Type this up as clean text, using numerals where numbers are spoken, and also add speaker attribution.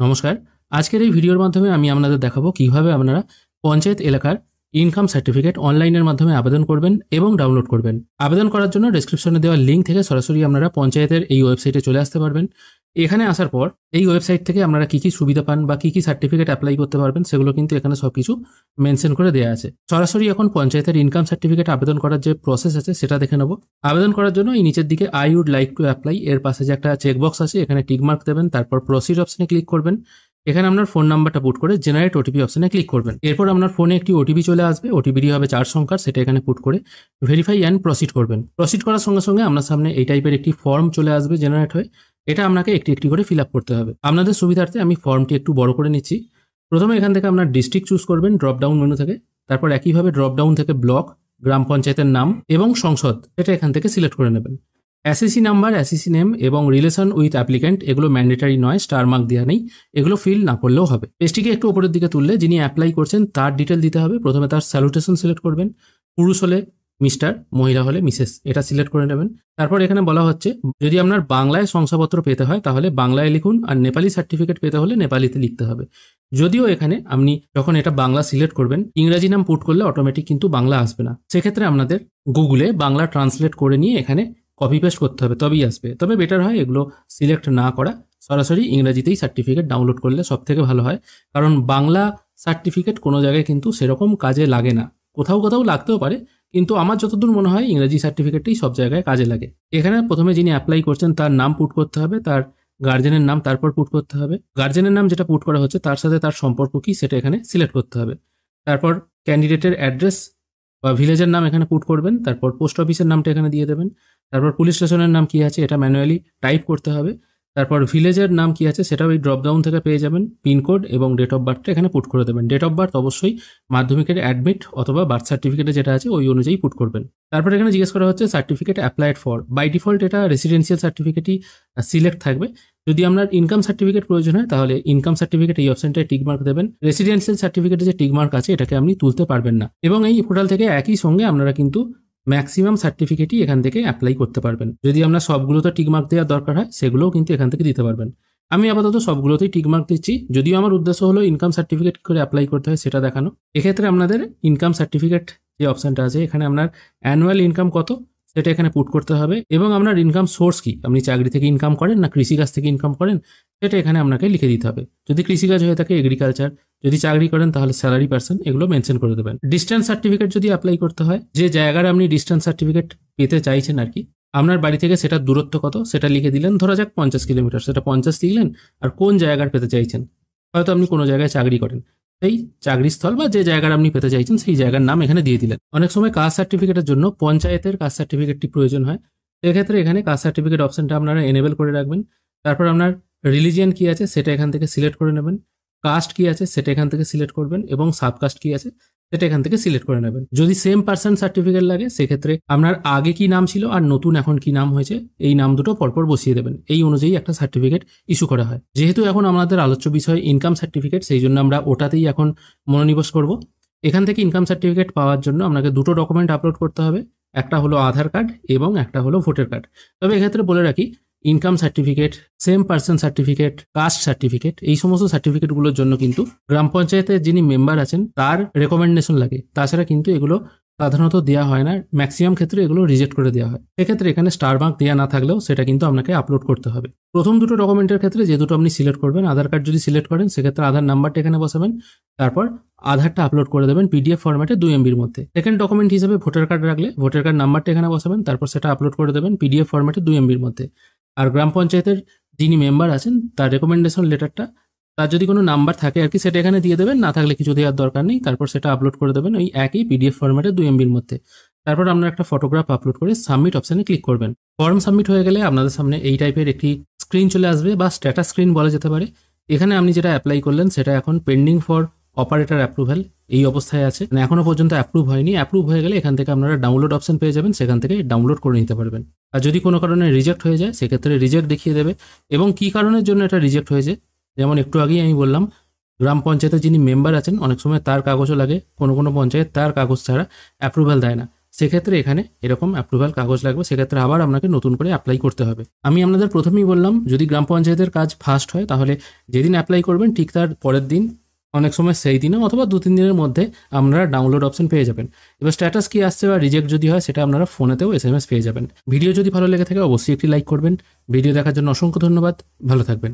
Speaker 1: নমস্কার। আজকের এই ভিডিওর মাধ্যমে আমি আপনাদের দেখাবো কিভাবে আপনারা পঞ্চায়েত এলাকার ইনকাম সার্টিফিকেট অনলাইনের মাধ্যমে আবেদন করবেন এবং ডাউনলোড করবেন। আবেদন করার জন্য ডেসক্রিপশনে দেওয়া লিঙ্ক থেকে সরাসরি আপনারা পঞ্চায়েতের এই ওয়েবসাইটে চলে আসতে পারবেন। এখানে আসার পর এই ওয়েবসাইট থেকে আপনারা কী কী সুবিধা পান বা কী কী সার্টিফিকেট অ্যাপ্লাই করতে পারবেন সেগুলো কিন্তু এখানে সব কিছু মেনশন করে দেওয়া আছে। সরাসরি এখন পঞ্চায়েতের ইনকাম সার্টিফিকেট আবেদন করার যে প্রসেস আছে সেটা দেখে নেব। আবেদন করার জন্য এই নিচের দিকে I would like to apply এর পাশে যে একটা চেকবক্স আছে এখানে টিকমার্ক দেবেন, তারপর প্রসিড অপশনে ক্লিক করবেন। এখানে আপনার ফোন নাম্বারটা পুট করে জেনারেট ওটিপি অপশনে ক্লিক করবেন। এরপর আপনার ফোনে একটি ওটিপি চলে আসবে, ওটিপিটি হবে 4 সংখ্যার, সেটা এখানে পুট করে ভেরিফাই অ্যান্ড প্রসিড করবেন। প্রসিড করার সঙ্গে সঙ্গে আপনার সামনে এই টাইপের একটি ফর্ম চলে আসবে জেনারেট হয়ে। এটা আপনাকে একটি একটি করে ফিল আপ করতে হবে। আপনাদের সুবিধার্থে আমি ফর্মটি একটু বড় করে নিচ্ছি। প্রথমে এখান থেকে আপনার ডিস্ট্রিক্ট চুজ করবেন ড্রপ ডাউন মেনু থেকে, তারপর একইভাবে ড্রপ ডাউন থেকে ব্লক, গ্রাম পঞ্চায়েতের নাম এবং সংসদ এটা এখান থেকে সিলেক্ট করে নেবেন। এসএসসি নাম্বার, এসএসসি নেম এবং রিলেশন উইথ অ্যাপ্লিক্যান্ট এগুলো ম্যান্ডেটারি নয়, স্টার মার্ক দেওয়া নেই, এগুলো ফিল না করলেও হবে। পেজটিকে একটু উপরের দিকে তুললে যিনি অ্যাপ্লাই করছেন তার ডিটেল দিতে হবে। প্রথমে তার স্যালুটেশন সিলেক্ট করবেন, পুরুষ হলে মিস্টার, মহিলা হলে মিসেস, এটা সিলেক্ট করে নেবেন। তারপর এখানে বলা হচ্ছে যদি আপনার বাংলায় শংসাপত্র পেতে হয় তাহলে বাংলায় লিখুন, আর নেপালি সার্টিফিকেট পেতে হলে নেপালিতে লিখতে হবে। যদিও এখানে আপনি যখন এটা বাংলা সিলেক্ট করবেন ইংরাজি নাম পুট করলে অটোমেটিক কিন্তু বাংলা আসবে না, সেক্ষেত্রে আপনাদের গুগলে বাংলা ট্রান্সলেট করে নিয়ে এখানে কপি পেস্ট করতে হবে, তবেই আসবে। তবে বেটার হয় এগুলো সিলেক্ট না করা, সরাসরি ইংরাজিতেই সার্টিফিকেট ডাউনলোড করলে সব থেকে ভালো হয়। কারণ বাংলা সার্টিফিকেট কোনো জায়গায় কিন্তু সেরকম কাজে লাগে না, কোথাও কোথাও লাগতেও পারে, কিন্তু আমার যতদূর মনে হয় ইংরাজি সার্টিফিকেটটাই সব জায়গায় কাজে লাগে। এখানে প্রথমে যিনি অ্যাপ্লাই করছেন তার নাম পুট করতে হবে, তার গার্জেনের নাম তারপর পুট করতে হবে। গার্জেনের নাম যেটা পুট করা হচ্ছে তার সাথে তার সম্পর্ক কী সেটা এখানে সিলেক্ট করতে হবে। তারপর ক্যান্ডিডেটের অ্যাড্রেস বা ভিলেজের নাম এখানে পুট করবেন, তারপর পোস্ট অফিসের নামটা এখানে দিয়ে দেবেন, তারপর পুলিশ স্টেশনের নাম কী আছে এটা ম্যানুয়ালি টাইপ করতে হবে, তারপর ভিলেজের নাম কী আছে সেটাও এই ড্রপডাউন থেকে পেয়ে যাবেন, পিনকোড এবং ডেট অফ বার্থটা এখানে পুট করে দেবেন। ডেট অফ বার্থ অবশ্যই মাধ্যমিকের অ্যাডমিট অথবা বার্থ সার্টিফিকেটে যেটা আছে ওই অনুযায়ী পুট করবেন। তারপর এখানে জিজ্ঞেস করা হচ্ছে certificate applied for, by default এটা রেসিডেন্সিয়াল সার্টিফিকেটই সিলেক্ট থাকবে। যদি আপনার ইনকাম সার্টিফিকেট প্রয়োজন হয় তাহলে ইনকাম সার্টিফিকেট এই অপশনটায় টিকমার্ক দেবেন। রেসিডেন্সিয়াল সার্টিফিকেটে যে টিকমার্ক আছে এটাকে আপনি তুলতে পারবেন না, এবং এই পোর্টাল থেকে একই সঙ্গে আপনারা কিন্তু ম্যাক্সিমাম সার্টিফিকেটই এখান থেকে অ্যাপ্লাই করতে পারবেন। যদি আপনার সবগুলোতে টিকমার্ক দেওয়ার দরকার হয় সেগুলোও কিন্তু এখান থেকে দিতে পারবেন। আমি আপাতত সবগুলোতেই টিকমার্ক দিচ্ছি, যদিও আমার উদ্দেশ্য হলো ইনকাম সার্টিফিকেট করে অ্যাপ্লাই করতে হয় সেটা দেখানো। এক্ষেত্রে আপনাদের ইনকাম সার্টিফিকেট যে অপশনটা আছে এখানে আপনার অ্যানুয়াল ইনকাম কত সেটা এখানে পুট করতে হবে, এবং আপনার ইনকাম সোর্স কি, আপনি চাকরি থেকে ইনকাম করেন না কৃষিকাজ থেকে ইনকাম করেন সেটা এখানে আপনাকে লিখে দিতে হবে। যদি কৃষিকাজ হয়ে থাকে এগ্রিকালচার, যদি চাকরি করেন তাহলে স্যালারি পার্সন, এগুলো মেনশন করে দেবেন। ডিস্টেন্স সার্টিফিকেট যদি অ্যাপ্লাই করতে হয়, যে জায়গার আপনি ডিস্টেন্স সার্টিফিকেট পেতে চাইছেন আর কি, আপনার বাড়ি থেকে সেটার দূরত্ব কত সেটা লিখে দিলেন, ধরা যাক 50 কিলোমিটার, সেটা 50 লিখলেন। আর কোন জায়গার পেতে চাইছেন, হয়তো আপনি কোনো জায়গায় চাকরি করেন, সেই চাকরিস্থল বা যে জায়গার আপনি পেতে চাইছেন সেই জায়গার নাম এখানে দিয়ে দিলেন। অনেক সময় কাস্ট সার্টিফিকেটের জন্য পঞ্চায়েতের কাস্ট সার্টিফিকেটটি প্রয়োজন হয়, সেক্ষেত্রে এখানে কাস্ট সার্টিফিকেট অপশনটা আপনারা এনেবল করে রাখবেন। তারপর আপনার রিলিজিয়ান কী আছে সেটা এখান থেকে সিলেক্ট করে নেবেন, কাস্ট কী আছে সেটা এখান থেকে সিলেক্ট করবেন, এবং সাবকাস্ট কী আছে সেটা এখান থেকে সিলেক্ট করে নেবেন। যদি সেম পার্সন সার্টিফিকেট লাগে সেক্ষেত্রে আপনার আগে কি নাম ছিল আর নতুন এখন কি নাম হয়েছে এই নাম দুটো পরপর বসিয়ে দেবেন, এই অনুযায়ী একটা সার্টিফিকেট ইস্যু করা হয়। যেহেতু এখন আমাদের আলোচ্য বিষয় ইনকাম সার্টিফিকেট, সেই জন্য আমরা ওটাতেই এখন মনোনিবেশ করব। এখান থেকে ইনকাম সার্টিফিকেট পাওয়ার জন্য আপনাকে দুটো ডকুমেন্ট আপলোড করতে হবে, একটা হলো আধার কার্ড এবং একটা হলো ভোটার কার্ড। তবে এক্ষেত্রে বলে রাখি income certificate, same person certificate, caste certificate, এই সমস্ত সার্টিফিকেটগুলোর জন্য কিন্তু গ্রাম পঞ্চায়েতের যিনি মেম্বার আছেন তার রেকমেন্ডেশন লাগে, তাছাড়া কিন্তু এগুলো সাধারণত দেওয়া হয় না, ম্যাক্সিমাম ক্ষেত্রে এগুলো রিজেক্ট করে দেওয়া হয়। সেক্ষেত্রে এখানে স্টার মার্ক দেওয়া না থাকলেও সেটা কিন্তু আপনাকে আপলোড করতে হবে। প্রথম দুটো ডকুমেন্টের ক্ষেত্রে যে দুটো আপনি সিলেক্ট করবেন, আধার কার্ড যদি সিলেক্ট করেন সেক্ষেত্রে আধার নাম্বারটা এখানে বসাবেন, তারপর আধারটা আপলোড করে দেবেন পিডিএফ ফরম্যাটে 2 MBর মধ্যে। সেকেন্ড ডকুমেন্ট হিসেবে ভোটার কার্ড রাখলে ভোটার কার্ড নাম্বারটা এখানে বসাবেন, তারপর সেটা আপলোড করে দেবেন পিডিএফ ফরম্যাটে 2 MBর মধ্যে। আর গ্রাম পঞ্চায়েতের যিনি মেম্বার আছেন তার রেকমেন্ডেশন লেটারটা, তার যদি কোনো নাম্বার থাকে আর কি সেটা এখানে দিয়ে দেবেন, না থাকলে কিছু দেওয়ার দরকার নেই। তারপর সেটা আপলোড করে দেবেন ওই একই পিডিএফ ফরম্যাটে 2 MBর মধ্যে। তারপর আপনার একটা ফটোগ্রাফ আপলোড করে সাবমিট অপশানে ক্লিক করবেন। ফর্ম সাবমিট হয়ে গেলে আপনাদের সামনে এই টাইপের একটি স্ক্রিন চলে আসবে, বা স্ট্যাটাস স্ক্রিন বলা যেতে পারে। এখানে আপনি যেটা অ্যাপ্লাই করলেন সেটা এখন পেন্ডিং ফর অপারেটর অ্যাপ্রুভাল এই অবস্থায় আছে, মানে এখনো পর্যন্ত অ্যাপ্রুভ হয়নি। অ্যাপ্রুভ হয়ে গেলে এখান থেকে আপনারা ডাউনলোড অপশন পেয়ে যাবেন, সেখান থেকে ডাউনলোড করে নিতে পারবেন। আর যদি কোনো কারণে রিজেক্ট হয়ে যায় সেক্ষেত্রে রিজেক্ট দেখিয়ে দেবে, এবং কী কারণের জন্য এটা রিজেক্ট হয়েছে, যেমন একটু আগেই আমি বললাম গ্রাম পঞ্চায়েতের যিনি মেম্বার আছেন অনেক সময় তার কাগজও লাগে, কোনো কোনো পঞ্চায়েত তার কাগজ ছাড়া অ্যাপ্রুভাল দেয় না। সেক্ষেত্রে এখানে এরকম অ্যাপ্রুভাল কাগজ লাগবে, সেক্ষেত্রে আবার আপনাকে নতুন করে অ্যাপ্লাই করতে হবে। আমি আপনাদের প্রথমেই বললাম, যদি গ্রাম পঞ্চায়েতের কাজ ফাস্ট হয় তাহলে যেদিন অ্যাপ্লাই করবেন ঠিক তার পরের দিন, অনেক সময় সেই দিনে অথবা 2-3 দিনের মধ্যে আপনারা ডাউনলোড অপশন পেয়ে যাবেন। এবার স্ট্যাটাস কি আসছে বা রিজেক্ট যদি হয় সেটা আপনারা ফোনেতেও SMS পেয়ে যাবেন। ভিডিও যদি ভালো লেগে থাকে অবশ্যই একটি লাইক করবেন। ভিডিও দেখার জন্য অসংখ্য ধন্যবাদ, ভালো থাকবেন।